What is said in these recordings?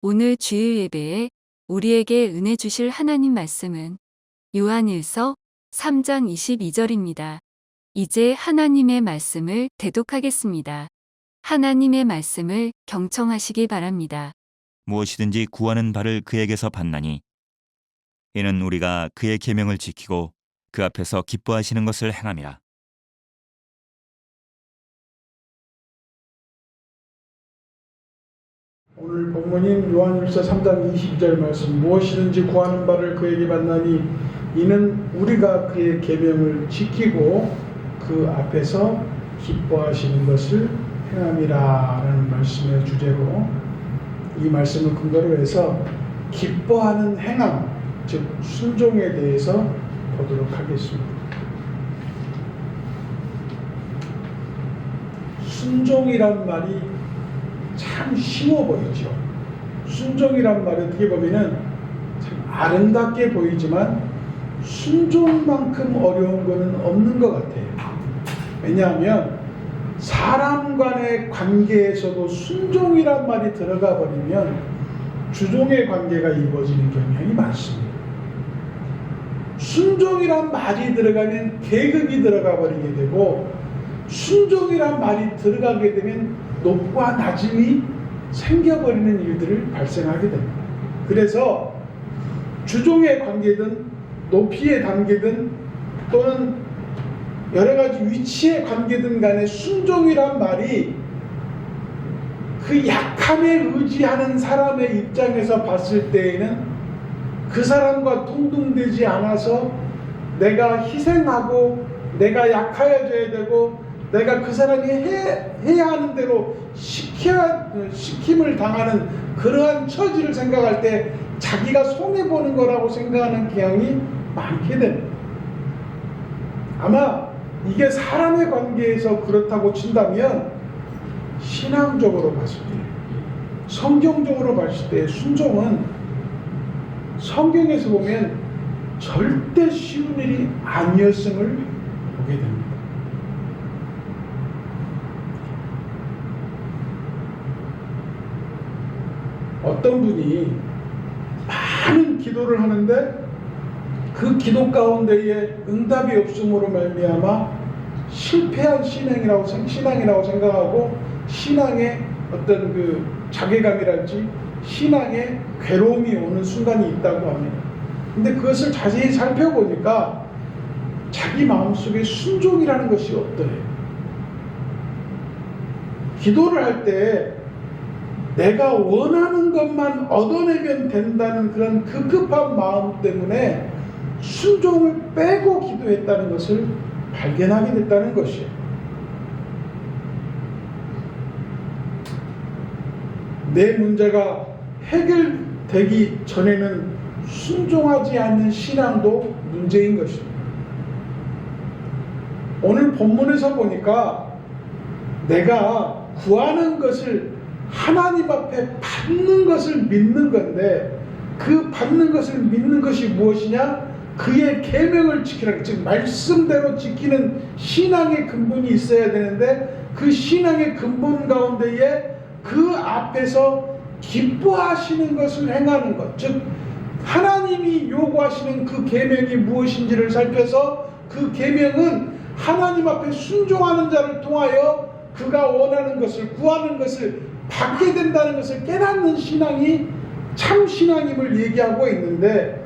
오늘 주일 예배에 우리에게 은혜 주실 하나님 말씀은 요한일서 3장 22절입니다. 이제 하나님의 말씀을 대독하겠습니다. 하나님의 말씀을 경청하시기 바랍니다. 무엇이든지 구하는 바를 그에게서 받나니 이는 우리가 그의 계명을 지키고 그 앞에서 기뻐하시는 것을 행함이라. 오늘 본문인 요한일서 3장 22절 말씀, 무엇이든지 구하는 바를 그에게 받나니 이는 우리가 그의 계명을 지키고 그 앞에서 기뻐하시는 것을 행함이라 라는 말씀의 주제로, 이 말씀을 근거로 해서 기뻐하는 행함, 즉 순종에 대해서 보도록 하겠습니다. 순종이란 말이 참 쉬워 보이죠. 순종이란 말이 어떻게 보면은 참 아름답게 보이지만 순종만큼 어려운 것은 없는 것 같아요. 왜냐하면 사람 간의 관계에서도 순종이란 말이 들어가 버리면 주종의 관계가 이루어지는 경향이 많습니다. 순종이란 말이 들어가면 계급이 들어가 버리게 되고, 순종이란 말이 들어가게 되면 높과 낮음이 생겨버리는 일들을 발생하게 됩니다. 그래서 주종의 관계든 높이의 관계든 또는 여러 가지 위치의 관계든 간에 순종이란 말이 그 약함에 의지하는 사람의 입장에서 봤을 때에는 그 사람과 동등되지 않아서 내가 희생하고 내가 약해져야 되고 내가 그 사람이 해야 하는 대로 시킴을 당하는 그러한 처지를 생각할 때 자기가 손해보는 거라고 생각하는 경향이 많게 됩니다. 아마 이게 사람의 관계에서 그렇다고 친다면 신앙적으로 봤을 때, 성경적으로 봤을 때 순종은 성경에서 보면 절대 쉬운 일이 아니었음을 보게 됩니다. 어떤 분이 많은 기도를 하는데 그 기도 가운데에 응답이 없음으로 말미암아 실패한 신앙이라고 생각하고 신앙의 어떤 그 자괴감이랄지 신앙의 괴로움이 오는 순간이 있다고 합니다. 근데 그것을 자세히 살펴보니까 자기 마음속에 순종이라는 것이 없더래요. 기도를 할 때 내가 원하는 것만 얻어내면 된다는 그런 급급한 마음 때문에 순종을 빼고 기도했다는 것을 발견하게 됐다는 것이에요. 내 문제가 해결되기 전에는 순종하지 않는 신앙도 문제인 것입니다. 오늘 본문에서 보니까 내가 구하는 것을 하나님 앞에 받는 것을 믿는 건데, 그 받는 것을 믿는 것이 무엇이냐? 그의 계명을 지키라는, 즉 말씀대로 지키는 신앙의 근본이 있어야 되는데, 그 신앙의 근본 가운데에 그 앞에서 기뻐하시는 것을 행하는 것, 즉 하나님이 요구하시는 그 계명이 무엇인지를 살펴서 그 계명은 하나님 앞에 순종하는 자를 통하여 그가 원하는 것을, 구하는 것을 받게 된다는 것을 깨닫는 신앙이 참 신앙임을 얘기하고 있는데,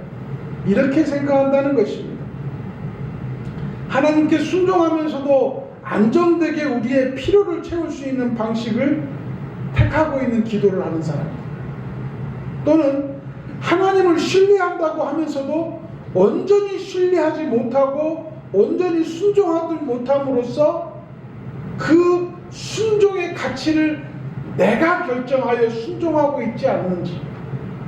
이렇게 생각한다는 것입니다. 하나님께 순종하면서도 안정되게 우리의 필요를 채울 수 있는 방식을 택하고 있는 기도를 하는 사람, 또는 하나님을 신뢰한다고 하면서도 온전히 신뢰하지 못하고 온전히 순종하지 못함으로써 그 순종의 가치를 내가 결정하여 순종하고 있지 않는지,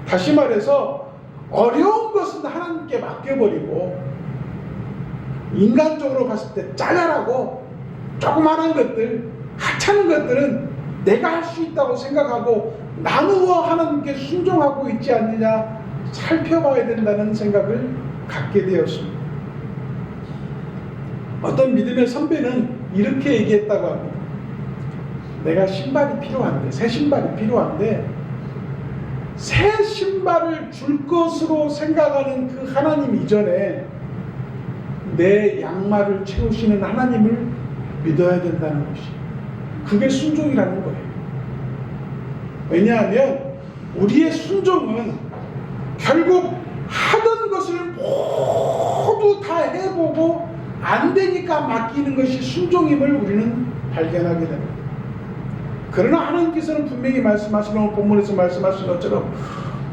다시 말해서 어려운 것은 하나님께 맡겨버리고 인간적으로 봤을 때 짜잘하고 조그마한 것들, 하찮은 것들은 내가 할 수 있다고 생각하고 나누어 하나님께 순종하고 있지 않느냐 살펴봐야 된다는 생각을 갖게 되었습니다. 어떤 믿음의 선배는 이렇게 얘기했다고 합니다. 내가 신발이 필요한데, 새 신발이 필요한데 새 신발을 줄 것으로 생각하는 그 하나님 이전에 내 양말을 채우시는 하나님을 믿어야 된다는 것이, 그게 순종이라는 거예요. 왜냐하면 우리의 순종은 결국 하던 것을 모두 다 해보고 안 되니까 맡기는 것이 순종임을 우리는 발견하게 됩니다. 그러나 하나님께서는 분명히 말씀하시는, 본문에서 말씀하신 것처럼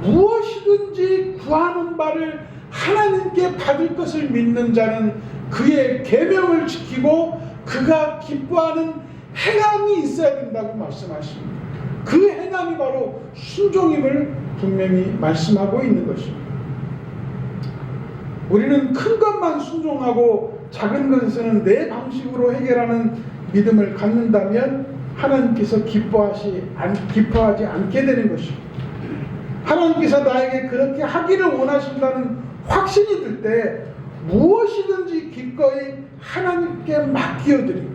무엇이든지 구하는 바를 하나님께 받을 것을 믿는 자는 그의 계명을 지키고 그가 기뻐하는 행함이 있어야 된다고 말씀하십니다. 그 행함이 바로 순종임을 분명히 말씀하고 있는 것입니다. 우리는 큰 것만 순종하고 작은 것에서는 내 방식으로 해결하는 믿음을 갖는다면 하나님께서 기뻐하지 않게 되는 것입니다. 하나님께서 나에게 그렇게 하기를 원하신다는 확신이 들 때 무엇이든지 기꺼이 하나님께 맡겨드리고,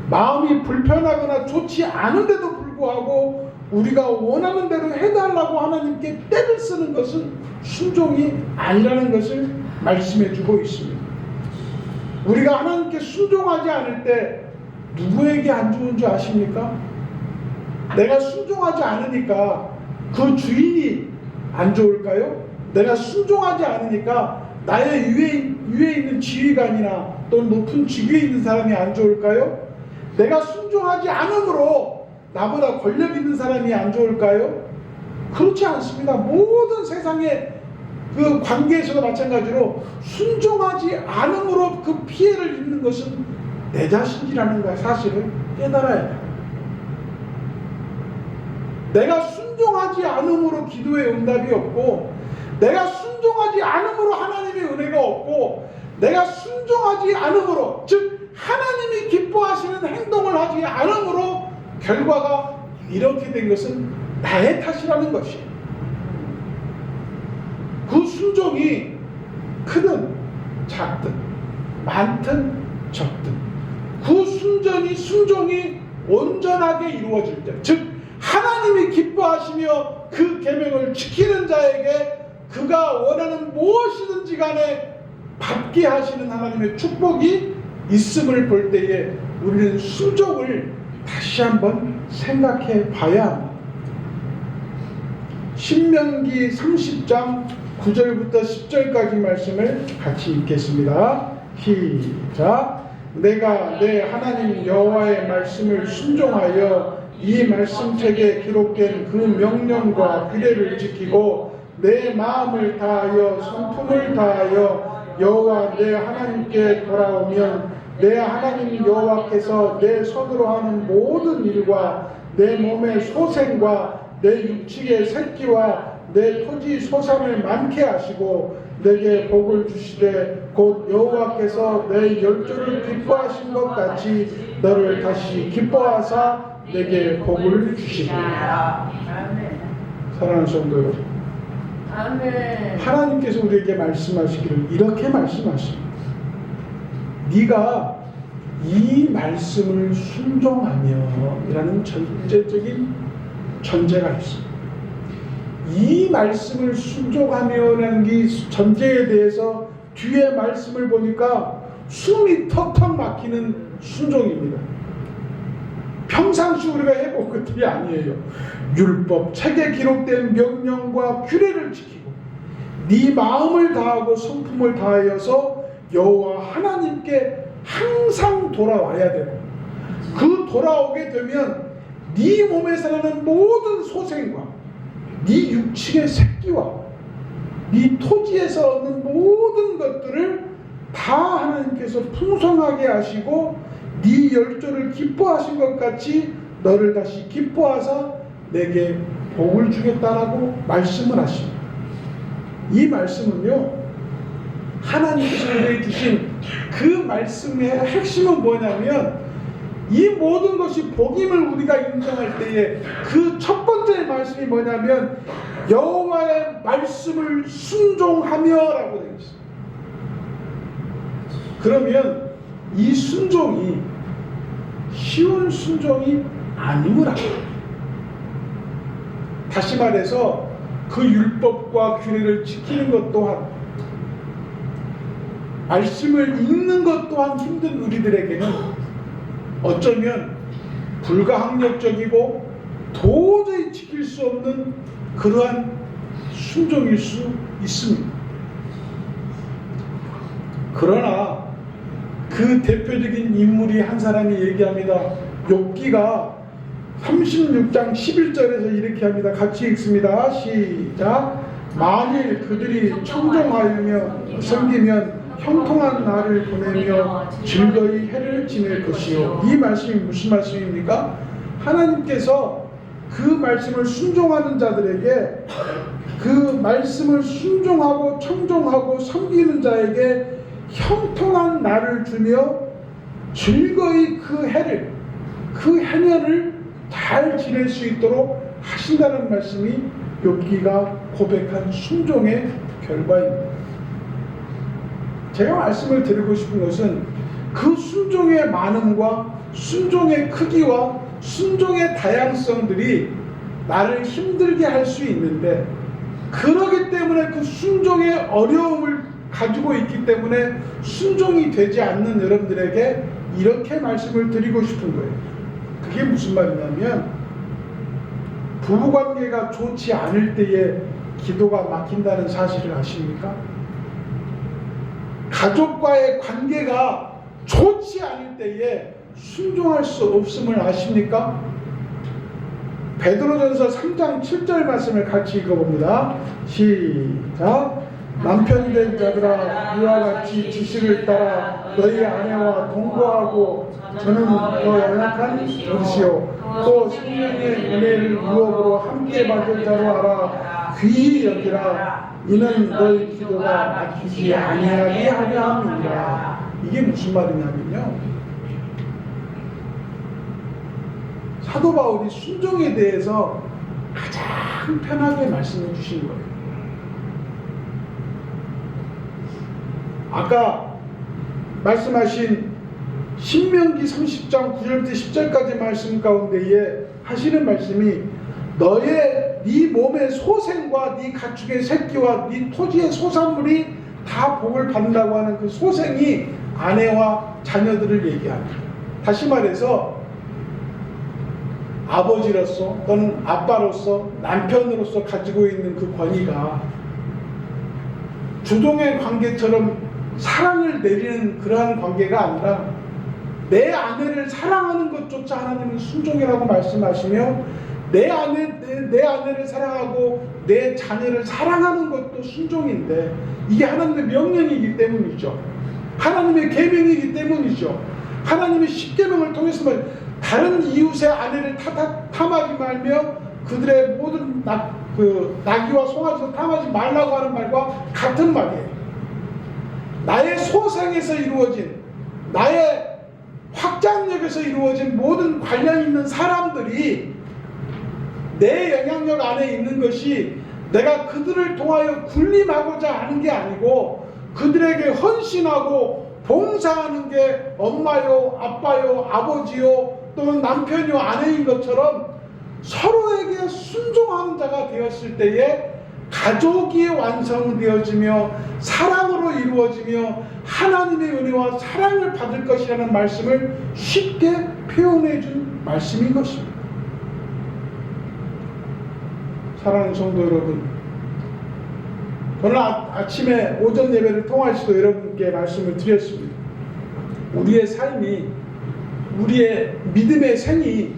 마음이 불편하거나 좋지 않은데도 불구하고 우리가 원하는 대로 해달라고 하나님께 떼를 쓰는 것은 순종이 아니라는 것을 말씀해 주고 있습니다. 우리가 하나님께 순종하지 않을 때 누구에게 안 좋은 줄 아십니까? 내가 순종하지 않으니까 그 주인이 안 좋을까요? 내가 순종하지 않으니까 나의 위에 있는 지휘관이나 또는 높은 직위에 있는 사람이 안 좋을까요? 내가 순종하지 않으므로 나보다 권력 있는 사람이 안 좋을까요? 그렇지 않습니다. 모든 세상의 그 관계에서도 마찬가지로 순종하지 않음으로 그 피해를 입는 것은 내 자신이라는 사실을 깨달아야 해요. 내가 순종하지 않음으로 기도의 응답이 없고, 내가 순종하지 않음으로 하나님의 은혜가 없고, 내가 순종하지 않음으로, 즉 하나님이 기뻐하시는 행동을 하지 않음으로 결과가 이렇게 된 것은 나의 탓이라는 것이에요. 그 순종이 크든 작든 많든 적든 그 순종이 온전하게 이루어질 때, 즉 하나님이 기뻐하시며 그 계명을 지키는 자에게 그가 원하는 무엇이든지 간에 받게 하시는 하나님의 축복이 있음을 볼 때에 우리는 순종을 다시 한번 생각해 봐야 합니다. 신명기 30장 9절부터 10절까지 말씀을 같이 읽겠습니다. 시작. 내가 내 하나님 여호와의 말씀을 순종하여 이 말씀책에 기록된 그 명령과 규례를 지키고 내 마음을 다하여 성품을 다하여 여호와 내 하나님께 돌아오면 내 하나님 여호와께서 내 손으로 하는 모든 일과 내 몸의 소생과 내 육축의 새끼와 내 토지 소산을 많게 하시고 내게 복을 주시되 곧 여호와께서 내 열조를 기뻐하신 것 같이 너를 다시 기뻐하사 내게 복을 주시리라. 사랑하는 성도 여러분, 하나님께서 우리에게 말씀하시기를 이렇게 말씀하십니다. 네가 이 말씀을 순종하며 이라는 전제적인 전제가 있습니다. 이 말씀을 순종하며라는 이 전제에 대해서 뒤에 말씀을 보니까 숨이 턱턱 막히는 순종입니다. 평상시 우리가 해볼 것들이 아니에요. 율법 책에 기록된 명령과 규례를 지키고 네 마음을 다하고 성품을 다하여서 여호와 하나님께 항상 돌아와야 되고, 그 돌아오게 되면 네 몸에서 나는 모든 소생과 네 육축의 새끼와 네 토지에서 얻는 모든 것들을 다 하나님께서 풍성하게 하시고 네 열조를 기뻐하신 것 같이 너를 다시 기뻐하사 내게 복을 주겠다라고 말씀을 하십니다. 이 말씀은요, 하나님께서 우리에게 주신 그 말씀의 핵심은 뭐냐면, 이 모든 것이 복임을 우리가 인정할 때에 그 첫 번째 말씀이 뭐냐면 여호와의 말씀을 순종하며 라고 되어 있습니다. 그러면 이 순종이 쉬운 순종이 아님을 합니다. 다시 말해서 그 율법과 규례를 지키는 것 또한, 말씀을 읽는 것 또한 힘든 우리들에게는 어쩌면 불가항력적이고 도저히 지킬 수 없는 그러한 순종일 수 있습니다. 그러나 그 대표적인 인물이 한 사람이 얘기합니다. 욥기가 36장 11절에서 이렇게 합니다. 같이 읽습니다. 시작. 만일 그들이 청정하여 섬기면 형통한 날을 보내며 즐거이 해를 지낼 것이요. 이 말씀이 무슨 말씀입니까? 하나님께서 그 말씀을 순종하는 자들에게, 그 말씀을 순종하고 청종하고 섬기는 자에게 형통한 날을 주며 즐거이 그 해를, 그 해년을 잘 지낼 수 있도록 하신다는 말씀이 욥기가 고백한 순종의 결과입니다. 제가 말씀을 드리고 싶은 것은 그 순종의 많음과 순종의 크기와 순종의 다양성들이 나를 힘들게 할 수 있는데, 그러기 때문에 그 순종의 어려움을 가지고 있기 때문에 순종이 되지 않는 여러분들에게 이렇게 말씀을 드리고 싶은 거예요. 그게 무슨 말이냐면, 부부관계가 좋지 않을 때에 기도가 막힌다는 사실을 아십니까? 가족과의 관계가 좋지 않을 때에 순종할 수 없음을 아십니까? 베드로전서 3장 7절 말씀을 같이 읽어봅니다. 시작. 남편 된 자들아, 이와 같이 지식을 따라 너희 아내와 동거하고 저는 더 연약한 것이요 또 성령의 은혜를 유업으로 함께 받은 자로 알아 귀히 여기라. 이는 너희 기도가 막히지 아니하게 하려 함이니라. 이게 무슨 말이냐면요, 사도 바울이 순종에 대해서 가장 편하게 말씀해 주신 거예요. 아까 말씀하신 신명기 30장 9절부터 10절까지 말씀 가운데에 하시는 말씀이 네 몸의 소생과 네 가축의 새끼와 네 토지의 소산물이 다 복을 받는다고 하는 그 소생이 아내와 자녀들을 얘기합니다. 다시 말해서 아버지로서 또는 아빠로서 남편으로서 가지고 있는 그 권위가 주동의 관계처럼 사랑을 내리는 그러한 관계가 아니라 내 아내를 사랑하는 것조차 하나님은 순종이라고 말씀하시며 내 아내를 사랑하고 내 자녀를 사랑하는 것도 순종인데, 이게 하나님의 명령이기 때문이죠. 하나님의 계명이기 때문이죠. 하나님의 십계명을 통해서 다른 이웃의 아내를 탐하지 말며 그들의 모든 나귀와 송아지를 탐하지 말라고 하는 말과 같은 말이에요. 나의 소생에서 이루어진, 나의 확장력에서 이루어진 모든 관련 있는 사람들이 내 영향력 안에 있는 것이 내가 그들을 통하여 군림하고자 하는 게 아니고 그들에게 헌신하고 봉사하는 게 엄마요, 아빠요, 아버지요, 또는 남편요, 아내인 것처럼 서로에게 순종하는 자가 되었을 때에 가족이 완성되어지며 사랑으로 이루어지며 하나님의 은혜와 사랑을 받을 것이라는 말씀을 쉽게 표현해 준 말씀인 것입니다. 사랑하는 성도 여러분, 저는 아침에 오전 예배를 통해서도 여러분께 말씀을 드렸습니다. 우리의 삶이, 우리의 믿음의 생이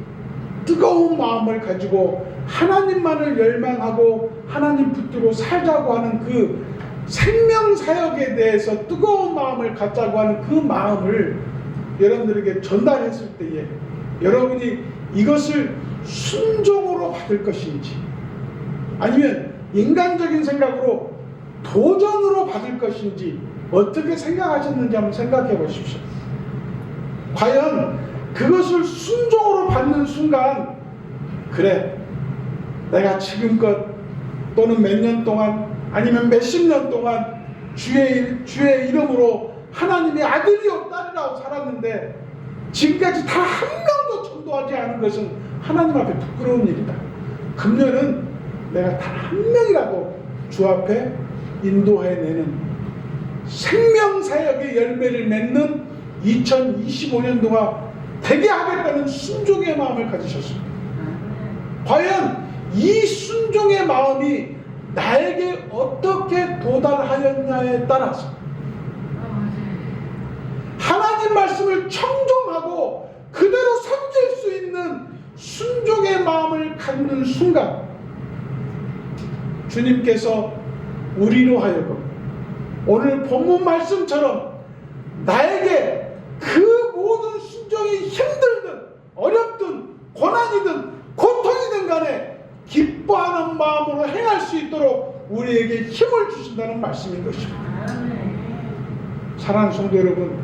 뜨거운 마음을 가지고 하나님만을 열망하고 하나님 붙들고 살자고 하는 그 생명사역에 대해서 뜨거운 마음을 갖자고 하는 그 마음을 여러분들에게 전달했을 때에 여러분이 이것을 순종으로 받을 것인지 아니면 인간적인 생각으로 도전으로 받을 것인지 어떻게 생각하셨는지 한번 생각해 보십시오. 과연 그것을 순종으로 받는 순간, 그래, 내가 지금껏 또는 몇 년 동안 아니면 몇십 년 동안 주의 이름으로 하나님의 아들이요 딸이라고 살았는데 지금까지 다 한 명도 전도하지 않은 것은 하나님 앞에 부끄러운 일이다. 그러면은 내가 단 한 명이라도 주 앞에 인도해내는 생명사역의 열매를 맺는 2025년 동안 되게 하겠다는 순종의 마음을 가지셨습니다. 과연 이 순종의 마음이 나에게 어떻게 도달하였냐에 따라서 하나님 말씀을 청종하고 그대로 섬길 수 있는 순종의 마음을 갖는 순간 주님께서 우리로 하여금 오늘 본문 말씀처럼 나에게 그 모든 순종이 힘들든 어렵든 고난이든 고통이든 간에 기뻐하는 마음으로 행할 수 있도록 우리에게 힘을 주신다는 말씀인 것입니다. 사랑하는 성도 여러분,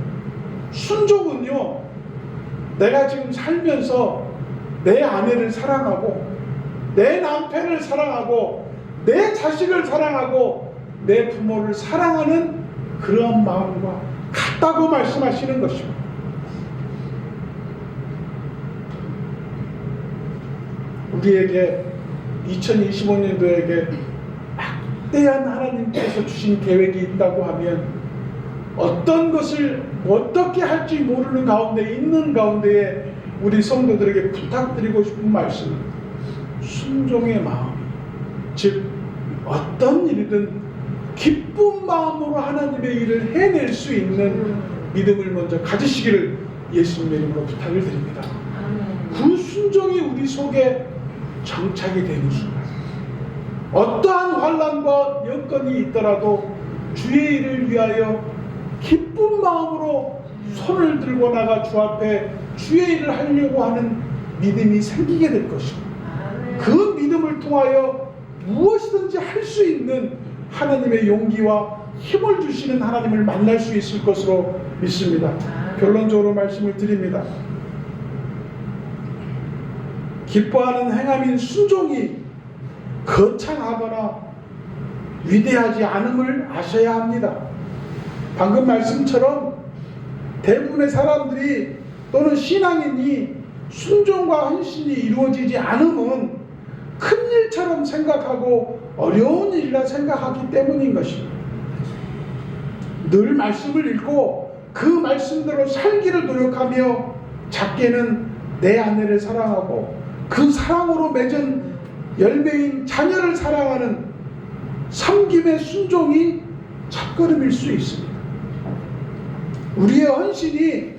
순종은요, 내가 지금 살면서 내 아내를 사랑하고 내 남편을 사랑하고 내 자식을 사랑하고 내 부모를 사랑하는 그런 마음과 같다고 말씀하시는 것입니다. 우리에게 2025년도에게 막대한 하나님께서 주신 계획이 있다고 하면 어떤 것을 어떻게 할지 모르는 가운데 있는 가운데에 우리 성도들에게 부탁드리고 싶은 말씀은 순종의 마음, 즉 어떤 일이든 기쁜 마음으로 하나님의 일을 해낼 수 있는 믿음을 먼저 가지시기를 예수님의 이름으로 부탁을 드립니다. 그 순종이 우리 속에 정착이 되는 순간 어떠한 환난과 여건이 있더라도 주의 일을 위하여 기쁜 마음으로 손을 들고 나가 주 앞에 주의 일을 하려고 하는 믿음이 생기게 될 것입니다. 그 믿음을 통하여 무엇이든지 할 수 있는 하나님의 용기와 힘을 주시는 하나님을 만날 수 있을 것으로 믿습니다. 결론적으로 말씀을 드립니다. 기뻐하는 행함인 순종이 거창하거나 위대하지 않음을 아셔야 합니다. 방금 말씀처럼 대부분의 사람들이 또는 신앙인이 순종과 헌신이 이루어지지 않음은 큰 일처럼 생각하고 어려운 일이라 생각하기 때문인 것입니다. 늘 말씀을 읽고 그 말씀대로 살기를 노력하며 작게는 내 아내를 사랑하고 그 사랑으로 맺은 열매인 자녀를 사랑하는 섬김의 순종이 첫걸음일 수 있습니다. 우리의 헌신이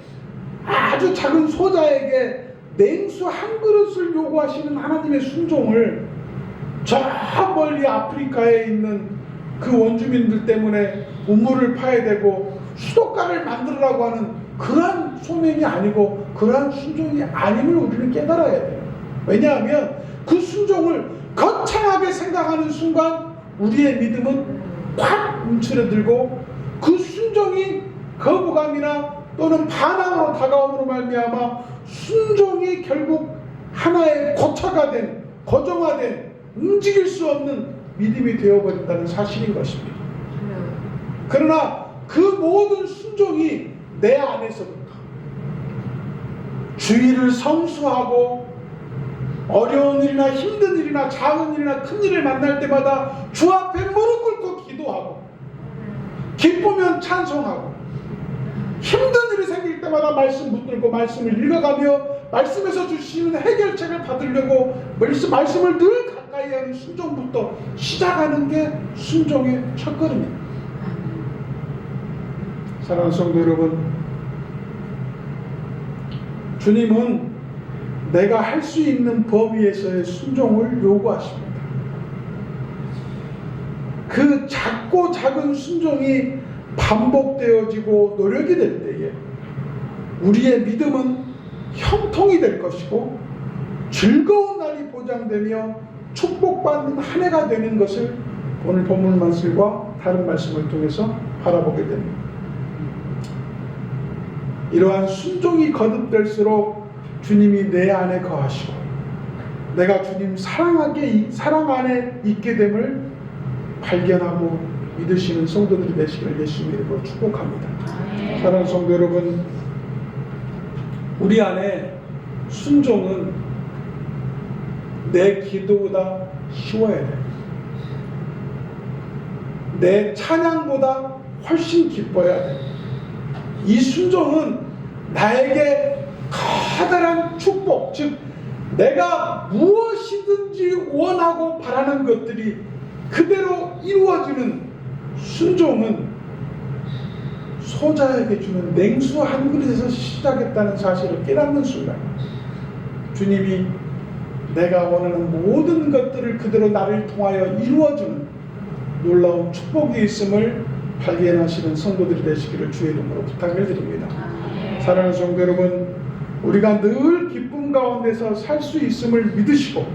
아주 작은 소자에게 냉수 한 그릇을 요구하시는 하나님의 순종을 저 멀리 아프리카에 있는 그 원주민들 때문에 우물을 파야 되고 수도가를 만들으라고 하는 그러한 소명이 아니고 그러한 순종이 아님을 우리는 깨달아야 돼요. 왜냐하면 그 순종을 거창하게 생각하는 순간 우리의 믿음은 확 움츠러들고 그 순종이 거부감이나 또는 반항으로 다가옴으로 말미암아 순종이 결국 하나의 고차가 된 고정화된 움직일 수 없는 믿음이 되어버린다는 사실인 것입니다. 그러나 그 모든 순종이 내 안에서부터 주의를 성수하고 어려운 일이나 힘든 일이나 작은 일이나 큰 일을 만날 때마다 주 앞에 무릎 꿇고 기도하고 기쁘면 찬송하고 힘든 일이 생길 때마다 말씀 붙들고 말씀을 읽어가며 말씀에서 주시는 해결책을 받으려고 말씀을 늘 가까이 하는 순종부터 시작하는 게 순종의 첫걸음입니다. 사랑하는 성도 여러분, 주님은 내가 할 수 있는 범위에서의 순종을 요구하십니다. 그 작고 작은 순종이 반복되어지고 노력이 될 때에 우리의 믿음은 형통이 될 것이고 즐거운 날이 보장되며 축복받는 한 해가 되는 것을 오늘 본문 말씀과 다른 말씀을 통해서 바라보게 됩니다. 이러한 순종이 거듭될수록 주님이 내 안에 거하시고 내가 주님 사랑 안에 있게 됨을 발견하고 믿으시는 성도들이 되시기를 예수님의 이름으로 축복합니다. 사랑하는 성도 여러분, 우리 안에 순종은 내 기도보다 쉬워야 돼. 내 찬양보다 훨씬 기뻐야 돼. 이 순종은 나에게 커다란 축복, 즉 내가 무엇이든지 원하고 바라는 것들이 그대로 이루어지는 순종은 소자에게 주는 냉수 한 그릇에서 시작했다는 사실을 깨닫는 순간 주님이 내가 원하는 모든 것들을 그대로 나를 통하여 이루어주는 놀라운 축복이 있음을 발견하시는 성도들이 되시기를 주의 이름으로 부탁을 드립니다. 사랑하는 성도 여러분, 우리가 늘 기쁨 가운데서 살 수 있음을 믿으시고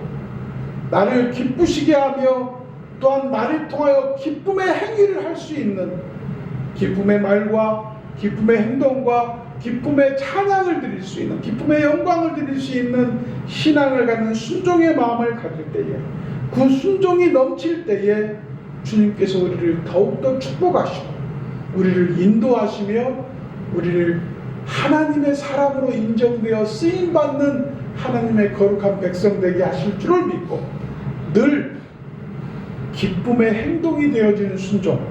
나를 기쁘시게 하며 또한 나를 통하여 기쁨의 행위를 할 수 있는 기쁨의 말과 기쁨의 행동과 기쁨의 찬양을 드릴 수 있는 기쁨의 영광을 드릴 수 있는 신앙을 갖는 순종의 마음을 가질 때에 그 순종이 넘칠 때에 주님께서 우리를 더욱더 축복하시고 우리를 인도하시며 우리를 하나님의 사람으로 인정되어 쓰임받는 하나님의 거룩한 백성 되게 하실 줄을 믿고 늘 기쁨의 행동이 되어지는 순종,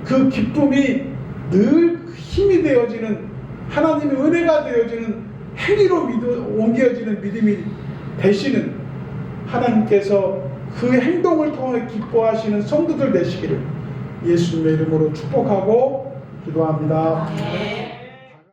그 기쁨이 늘 힘이 되어지는 하나님의 은혜가 되어지는 행위로 옮겨지는 믿음이 되시는 하나님께서 그 행동을 통해 기뻐하시는 성도들 되시기를 예수님의 이름으로 축복하고 기도합니다.